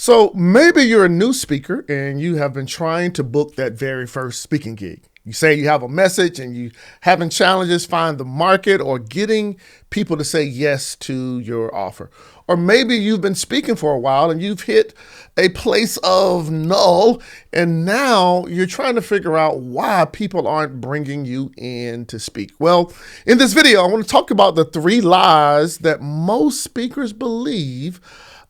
So maybe you're a new speaker and you have been trying to book that very first speaking gig. You say you have a message and you having challenges find the market or getting people to say yes to your offer. Or maybe you've been speaking for a while and you've hit a place of null and now you're trying to figure out why people aren't bringing you in to speak. Well, in this video, I want to talk about the 3 lies that most speakers believe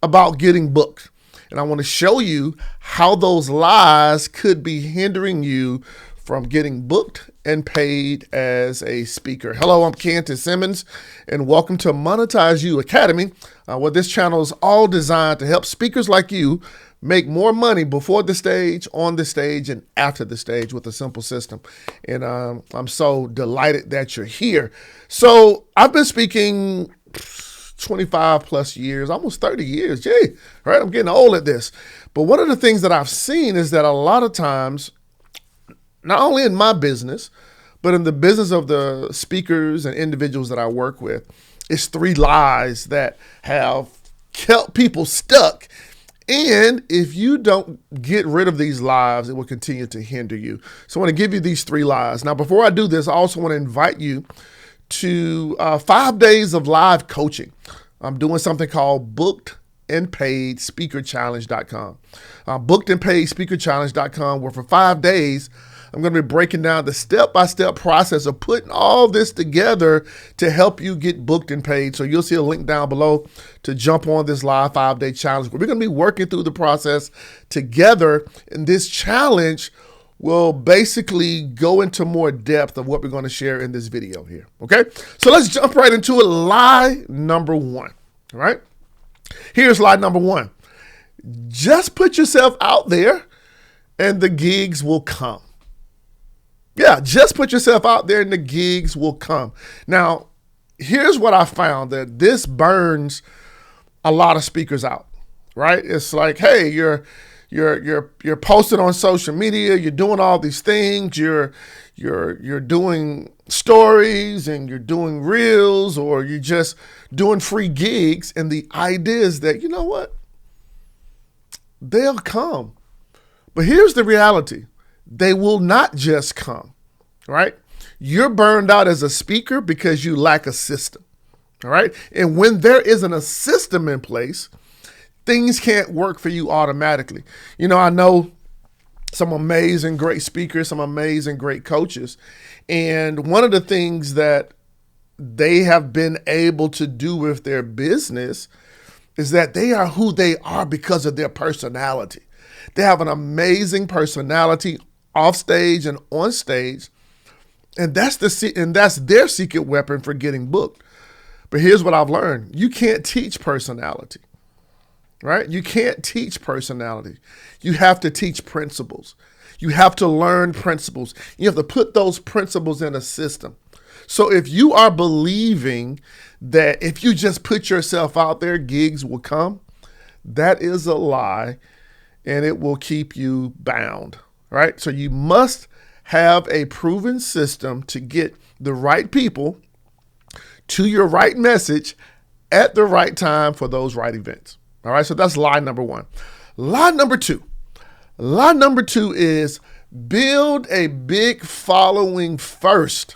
about getting booked. And I want to show you how those lies could be hindering you from getting booked and paid as a speaker. Hello, I'm Canton Simmons, and welcome to Monetize You Academy, where this channel is all designed to help speakers like you make more money before the stage, on the stage, and after the stage with a simple system. And I'm so delighted that you're here. So I've been speaking 25 plus years, almost 30 years. Gee, right? I'm getting old at this. But one of the things that I've seen is that a lot of times, not only in my business, but in the business of the speakers and individuals that I work with, it's 3 lies that have kept people stuck. And if you don't get rid of these lies, it will continue to hinder you. So I want to give you these 3 lies. Now, before I do this, I also want to invite you to 5 days of live coaching. I'm doing something called bookedandpaidspeakerchallenge.com. Bookedandpaidspeakerchallenge.com, where for 5 days, I'm going to be breaking down the step-by-step process of putting all this together to help you get booked and paid. So you'll see a link down below to jump on this live 5-day challenge. We're going to be working through the process together, and this challenge will basically go into more depth of what we're going to share in this video here, okay? So let's jump right into it. Lie number 1, all right? Here's lie number 1. Just put yourself out there and the gigs will come. Yeah, just put yourself out there and the gigs will come. Now, here's what I found, that this burns a lot of speakers out, right? It's like, hey, you're posting on social media, you're doing all these things, you're doing stories and you're doing reels, or you're just doing free gigs, and the idea is that, you know what? They'll come. But here's the reality. They will not just come, right? You're burned out as a speaker because you lack a system, all right? And when there isn't a system in place, things can't work for you automatically. You know, I know some amazing, great speakers, some amazing, great coaches. And one of the things that they have been able to do with their business is that they are who they are because of their personality. They have an amazing personality off stage and on stage. And that's their secret weapon for getting booked. But here's what I've learned. You can't teach personality. Right? You can't teach personality. You have to teach principles. You have to learn principles. You have to put those principles in a system. So if you are believing that if you just put yourself out there, gigs will come, that is a lie, and it will keep you bound, right? So you must have a proven system to get the right people to your right message at the right time for those right events. All right, so that's lie number 1. Lie number 2. Lie number 2 is build a big following first.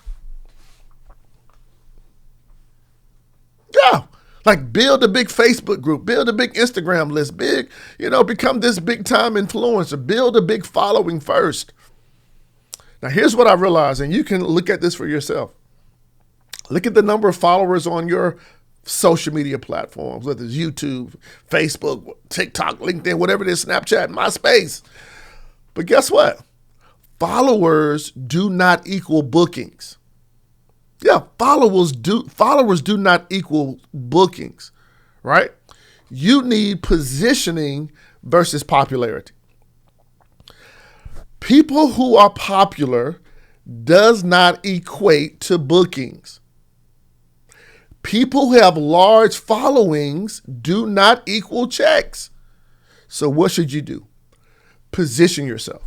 Yeah, like build a big Facebook group, build a big Instagram list, become this big time influencer, build a big following first. Now, here's what I realized, and you can look at this for yourself. Look at the number of followers on your social media platforms, whether it's YouTube, Facebook, TikTok, LinkedIn, whatever it is, Snapchat, MySpace. But guess what? Followers do not equal bookings. Yeah, followers do not equal bookings, right? You need positioning versus popularity. People who are popular does not equate to bookings. People who have large followings do not equal checks. So what should you do? Position yourself.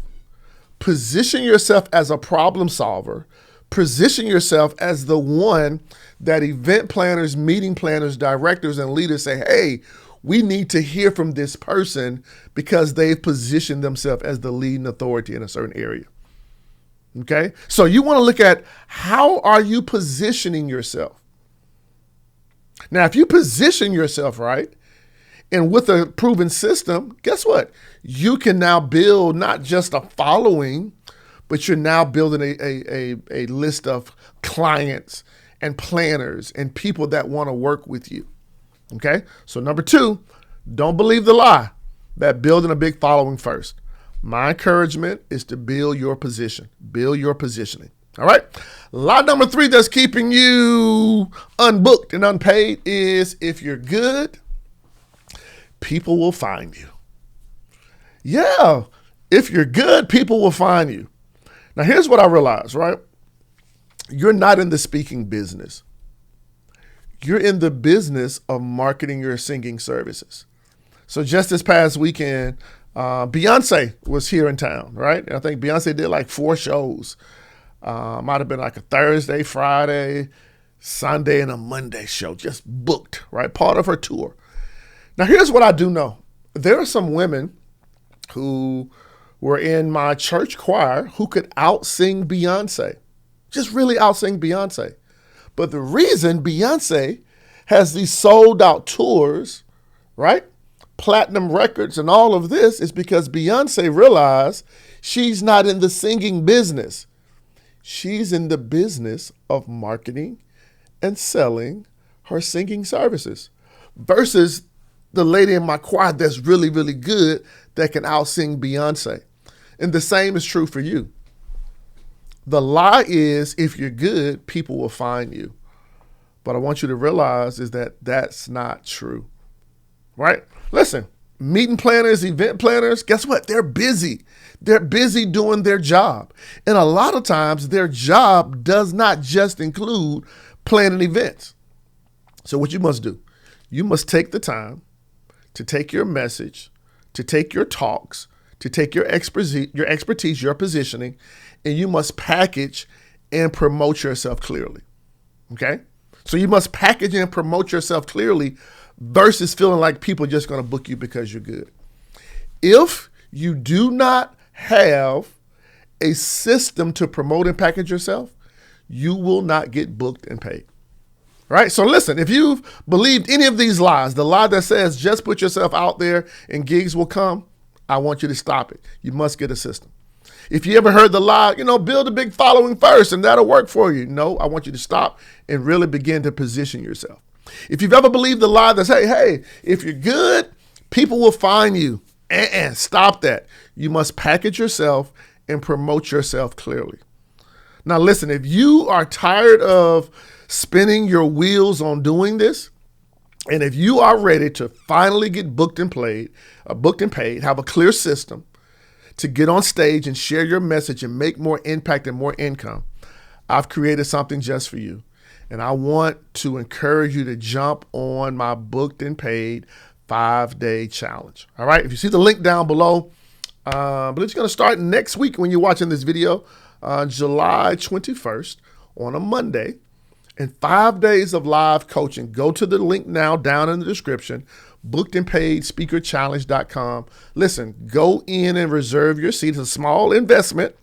Position yourself as a problem solver. Position yourself as the one that event planners, meeting planners, directors, and leaders say, hey, we need to hear from this person because they've positioned themselves as the leading authority in a certain area. Okay? So you want to look at, how are you positioning yourself? Now, if you position yourself right and with a proven system, guess what? You can now build not just a following, but you're now building a list of clients and planners and people that want to work with you. Okay? So number 2, don't believe the lie that building a big following first. My encouragement is to build your position, build your positioning. All right? Lie number 3 that's keeping you unbooked and unpaid is, if you're good, people will find you. Yeah, if you're good, people will find you. Now, here's what I realized, right? You're not in the speaking business. You're in the business of marketing your singing services. So just this past weekend, Beyonce was here in town, right? And I think Beyonce did like 4 shows. Might have been like a Thursday, Friday, Sunday, and a Monday show, just booked, right? Part of her tour. Now, here's what I do know. There are some women who were in my church choir who could out-sing Beyonce, just really out-sing Beyonce. But the reason Beyonce has these sold-out tours, right? Platinum records and all of this is because Beyonce realized she's not in the singing business. She's in the business of marketing and selling her singing services versus the lady in my choir that's really, really good that can out-sing Beyonce. And the same is true for you. The lie is, if you're good, people will find you. But I want you to realize is that that's not true, right? Listen, meeting planners, event planners, guess what? They're busy. They're busy doing their job. And a lot of times their job does not just include planning events. So what you must do, you must take the time to take your message, to take your talks, to take your expertise, your positioning, and you must package and promote yourself clearly. Okay? So you must package and promote yourself clearly versus feeling like people are just going to book you because you're good. If you do not have a system to promote and package yourself, you will not get booked and paid. Right? So listen, if you've believed any of these lies, the lie that says just put yourself out there and gigs will come, I want you to stop it. You must get a system. If you ever heard the lie, build a big following first and that'll work for you. No, I want you to stop and really begin to position yourself. If you've ever believed the lie that says, hey, if you're good, people will find you. And stop that. You must package yourself and promote yourself clearly. Now listen, if you are tired of spinning your wheels on doing this, and if you are ready to finally get booked and paid, have a clear system to get on stage and share your message and make more impact and more income, I've created something just for you. And I want to encourage you to jump on my booked and paid 5-day challenge. All right. If you see the link down below, but it's going to start next week when you're watching this video, July 21st on a Monday. And 5 days of live coaching. Go to the link now down in the description, bookedandpaidspeakerchallenge.com. Listen, go in and reserve your seat. It's a small investment.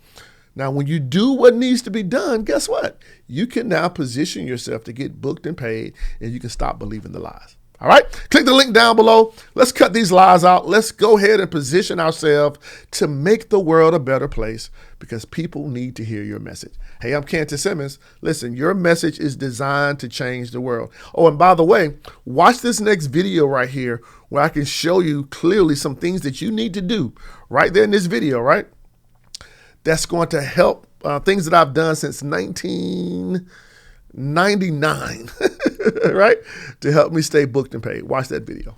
Now, when you do what needs to be done, guess what? You can now position yourself to get booked and paid, and you can stop believing the lies. All right? Click the link down below. Let's cut these lies out. Let's go ahead and position ourselves to make the world a better place because people need to hear your message. Hey, I'm Cantor Simmons. Listen, your message is designed to change the world. Oh, and by the way, watch this next video right here where I can show you clearly some things that you need to do right there in this video, right? That's going to help things that I've done since 1999, right? To help me stay booked and paid. Watch that video.